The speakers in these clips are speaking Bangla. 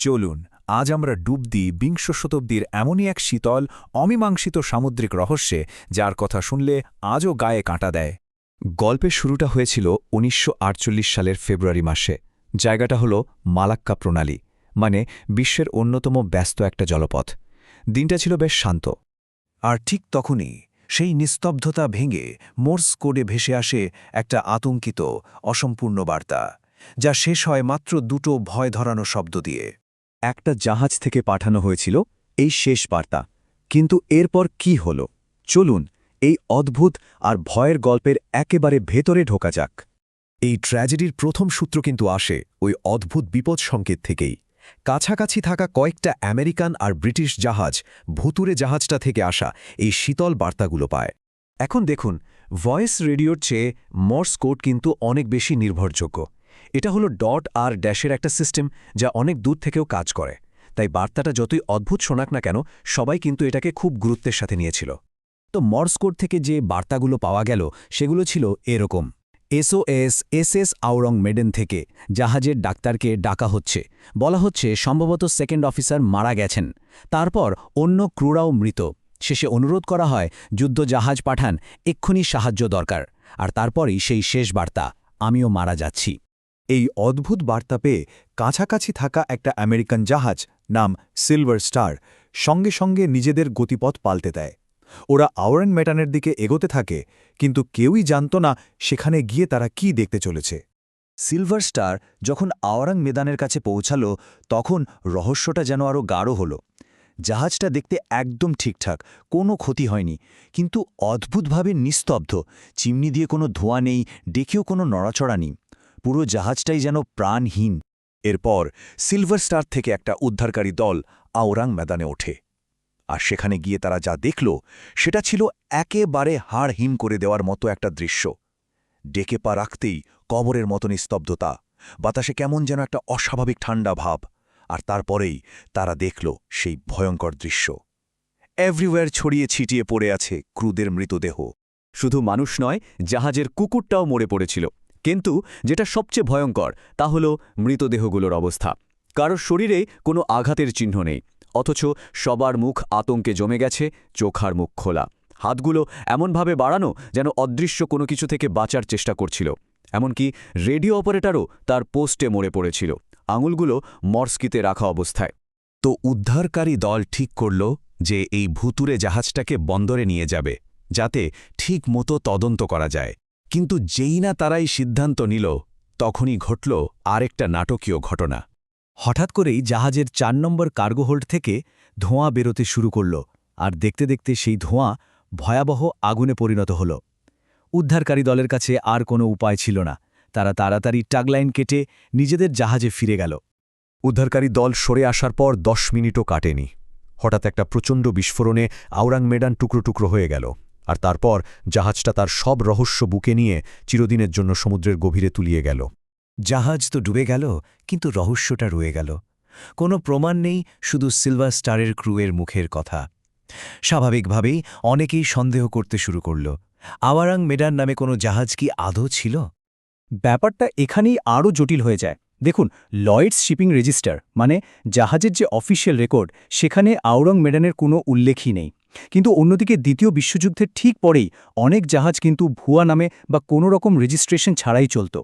চলুন আজ আমরা ডুব দিই বিংশ শতাব্দীর এমনই এক শীতল অমীমাংসিত সামুদ্রিক রহস্যে যার কথা শুনলে আজও গায়ে কাঁটা দেয়। গল্পের শুরুটা হয়েছিল ১৯৪৮ সালের ফেব্রুয়ারি মাসে। জায়গাটা হল মালাক্কা প্রণালী, মানে বিশ্বের অন্যতম ব্যস্ত একটা জলপথ। দিনটা ছিল বেশ শান্ত। আর ঠিক তখনই সেই নিস্তব্ধতা ভেঙে মোর্স কোডে ভেসে আসে একটা আতঙ্কিত অসম্পূর্ণ বার্তা, যা শেষ হয় মাত্র দুটো ভয় ধরানো শব্দ দিয়ে। একটা জাহাজ থেকে পাঠানো হয়েছিল এই শেষ বার্তা, কিন্তু এরপর কি হল? চলুন এই অদ্ভুত আর ভয়ের গল্পের একেবারে ভেতরে ঢোকা যাক। এই ট্র্যাজেডির প্রথম সূত্র কিন্তু আসে ওই অদ্ভুত বিপদ সংকেত থেকেই। কাছাকাছি থাকা কয়েকটা আমেরিকান আর ব্রিটিশ জাহাজ ভুতুরে জাহাজটা থেকে আসা এই শীতল বার্তাগুলো পায়। এখন দেখুন, ভয়েস রেডিওর চেয়ে মর্স কোড কিন্তু অনেক বেশি নির্ভরযোগ্য। এটা হলো ডট আর ড্যাশের একটা সিস্টেম যা অনেক দূর থেকেও কাজ করে। তাই বার্তাটা যতই অদ্ভুত শোনাক না কেন, সবাই কিন্তু এটাকে খুব গুরুত্বের সাথে নিয়েছিল। তো মর্স কোড থেকে যে বার্তাগুলো পাওয়া গেল সেগুলো ছিল এরকম: SOS SS আওরং মেডেন থেকে জাহাজের ডাক্তারকে ডাকা হচ্ছে, বলা হচ্ছে সম্ভবত সেকেন্ড অফিসার মারা গেছেন। তারপর অন্য ক্রুরাও মৃত। শেষে অনুরোধ করা হয় যুদ্ধ জাহাজ পাঠান, এক্ষুনি সাহায্য দরকার। আর তারপরই সেই শেষ বার্তা, আমিও মারা যাচ্ছি। এই অদ্ভুত বার্তা পেয়ে কাছাকাছি থাকা একটা আমেরিকান জাহাজ নাম সিলভার স্টার সঙ্গে সঙ্গে নিজেদের গতিপথ পাল্টে দেয়। ওরা আওরেন মেটানের দিকে এগোতে থাকে, কিন্তু কেউই জানত না সেখানে গিয়ে তারা কি দেখতে চলেছে। সিলভার স্টার যখন আওরাং মেদানের কাছে পৌঁছাল, তখন রহস্যটা যেন আরও গাঢ় হল। জাহাজটা দেখতে একদম ঠিকঠাক, কোনো ক্ষতি হয়নি, কিন্তু অদ্ভুতভাবে নিস্তব্ধ। চিমনি দিয়ে কোনো ধোঁয়া নেই, ডেকেও কোনো নড়াচড়া নেই। পুরো জাহাজটাই যেন প্রাণহীন। এরপর সিলভার স্টার থেকে একটা উদ্ধারকারী দল আওরাং মেদানে ওঠে। আর সেখানে গিয়ে তারা যা দেখল সেটা ছিল একেবারে হাড় হিম করে দেওয়ার মতো একটা দৃশ্য। ডেকে পা রাখতেই কবরের মতো নিস্তব্ধতা, বাতাসে কেমন যেন একটা অস্বাভাবিক ঠান্ডা ভাব। আর তারপরেই তারা দেখল সেই ভয়ঙ্কর দৃশ্য। এভরিওয়্যার ছড়িয়ে ছিটিয়ে পড়ে আছে ক্রুদের মৃতদেহ। শুধু মানুষ নয়, জাহাজের কুকুরটাও মরে পড়েছিল। কিন্তু যেটা সবচেয়ে ভয়ঙ্কর তা হল মৃতদেহগুলোর অবস্থা। কারোর শরীরে কোনো আঘাতের চিহ্ন নেই, অথচ সবার মুখ আতঙ্কে জমে গেছে, চোখার মুখ খোলা, হাতগুলো এমনভাবে বাড়ানো যেন অদৃশ্য কোনো কিছু থেকে বাঁচার চেষ্টা করছিল। এমনকি রেডিও অপারেটরও তার পোস্টে মরে পড়েছিল, আঙুলগুলো মর্স্কিতে রাখা অবস্থায়। তো উদ্ধারকারী দল ঠিক করল যে এই ভুতুরে জাহাজটাকে বন্দরে নিয়ে যাবে, যাতে ঠিক মতো তদন্ত করা যায়। কিন্তু যেই না তারাই সিদ্ধান্ত নিল, তখনই ঘটল আরেকটা নাটকীয় ঘটনা। হঠাৎ করেই জাহাজের ৪ নম্বর কার্গো হোল্ড থেকে ধোঁয়া বেরোতে শুরু করল, আর দেখতে দেখতে সেই ধোঁয়া ভয়াবহ আগুনে পরিণত হল। উদ্ধারকারী দলের কাছে আর কোনো উপায় ছিল না। তারা তাড়াতাড়ি টাগলাইন কেটে নিজেদের জাহাজে ফিরে গেল। উদ্ধারকারী দল সরে আসার পর ১০ মিনিটও কাটেনি, হঠাৎ একটা প্রচণ্ড বিস্ফোরণে আওরাং মেডান টুকরো টুকরো হয়ে গেল। আর তারপর জাহাজটা তার সব রহস্য বুকে নিয়ে চিরদিনের জন্য সমুদ্রের গভীরে তুলিয়ে গেল। জাহাজ তো ডুবে গেল, কিন্তু রহস্যটা রয়ে গেল। কোনো প্রমাণ নেই, শুধু সিলভার স্টারের ক্রুয়ের মুখের কথা। স্বাভাবিকভাবেই অনেকেই সন্দেহ করতে শুরু করল, আওয়ারাং মেডান নামে কোনো জাহাজ কি আদৌ ছিল? ব্যাপারটা এখানেই আরও জটিল হয়ে যায়। দেখুন, লয়েডস শিপিং রেজিস্টার, মানে জাহাজের যে অফিসিয়াল রেকর্ড, সেখানে আওরাং মেডানের কোনো উল্লেখই নেই। কিন্তু অন্যদিকে দ্বিতীয় বিশ্বযুদ্ধের ঠিক পরেই অনেক জাহাজ কিন্তু ভুয়া নামে বা কোনো রকম রেজিস্ট্রেশন ছাড়াই চলত।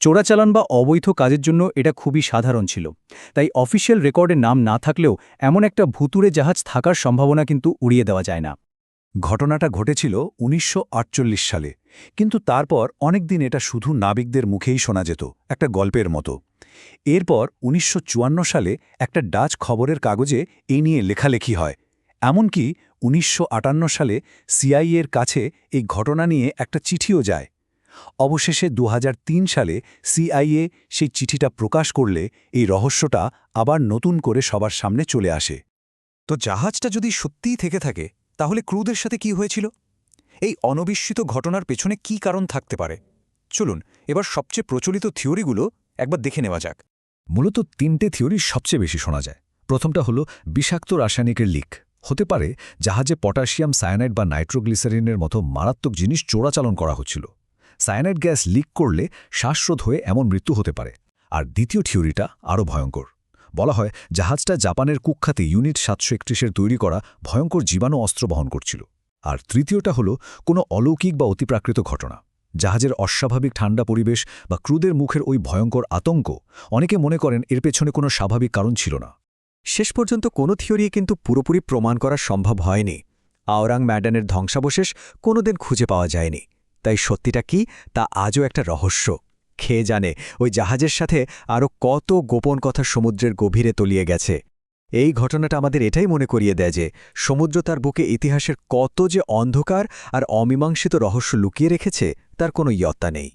চোরাচালান বা অবৈধ কাজের জন্য এটা খুবই সাধারণ ছিল। তাই অফিসিয়াল রেকর্ডে নাম না থাকলেও এমন একটা ভুতুরে জাহাজ থাকার সম্ভাবনা কিন্তু উড়িয়ে দেওয়া যায় না। ঘটনাটা ঘটেছিল ১৯৪৮ সালে, কিন্তু তারপর অনেকদিন এটা শুধু নাবিকদের মুখেই শোনা যেত, একটা গল্পের মতো। এরপর ১৯৫৪ সালে একটা ডাচ খবরের কাগজে এই নিয়ে লেখালেখি হয়। এমনকি ১৯৫৮ সালে সিআইএর কাছে এই ঘটনা নিয়ে একটা চিঠিও যায়। অবশেষে ২০০৩ সালে সিআইএ সেই চিঠিটা প্রকাশ করলে এই রহস্যটা আবার নতুন করে সবার সামনে চলে আসে। তো জাহাজটা যদি সত্যিই থেকে থাকে, তাহলে ক্রুদের সাথে কি হয়েছিল? এই অনবিশ্বিত ঘটনার পেছনে কি কারণ থাকতে পারে? চলুন এবার সবচেয়ে প্রচলিত থিওরিগুলো একবার দেখে নেওয়া যাক। মূলত ৩টে থিওরি সবচেয়ে বেশি শোনা যায়। প্রথমটা হলো বিষাক্ত রাসায়নিকের লিক। হতে পারে জাহাজে পটাশিয়াম সায়ানাইড বা নাইট্রোগ্লিসারিনের মতো মারাত্মক জিনিস চোরাচালান করা হচ্ছিল। সায়ানাইড গ্যাস লিক করলে শ্বাসরোধ হয়ে এমন মৃত্যু হতে পারে। আর দ্বিতীয় থিওরিটা আরও ভয়ঙ্কর। বলা হয় জাহাজটা জাপানের কুখ্যাতি ইউনিট 731-এর তৈরি করা ভয়ঙ্কর জীবাণু অস্ত্র বহন করছিল। আর তৃতীয়টা হলো কোনো অলৌকিক বা অতিপ্রাকৃত ঘটনা। জাহাজের অস্বাভাবিক ঠান্ডা পরিবেশ বা ক্রুদের মুখের ওই ভয়ঙ্কর আতঙ্ক, অনেকে মনে করেন এর পেছনে কোনো স্বাভাবিক কারণ ছিল না। শেষ পর্যন্ত কোনো থিওরি কিন্তু পুরোপুরি প্রমাণ করা সম্ভব হয়নি। আওরাং ম্যাডানের ধ্বংসাবশেষ কোনোদিন খুঁজে পাওয়া যায়নি। তাই সত্যিটা কি তা আজও একটা রহস্য। খেয়ে জানে ওই জাহাজের সাথে আরও কত গোপন কথা সমুদ্রের গভীরে তলিয়ে গেছে। এই ঘটনাটা আমাদের এটাই মনে করিয়ে দেয় যে সমুদ্র তার বুকে ইতিহাসের কত যে অন্ধকার আর অমীমাংসিত রহস্য লুকিয়ে রেখেছে তার কোনো ইয়ত্তা নেই।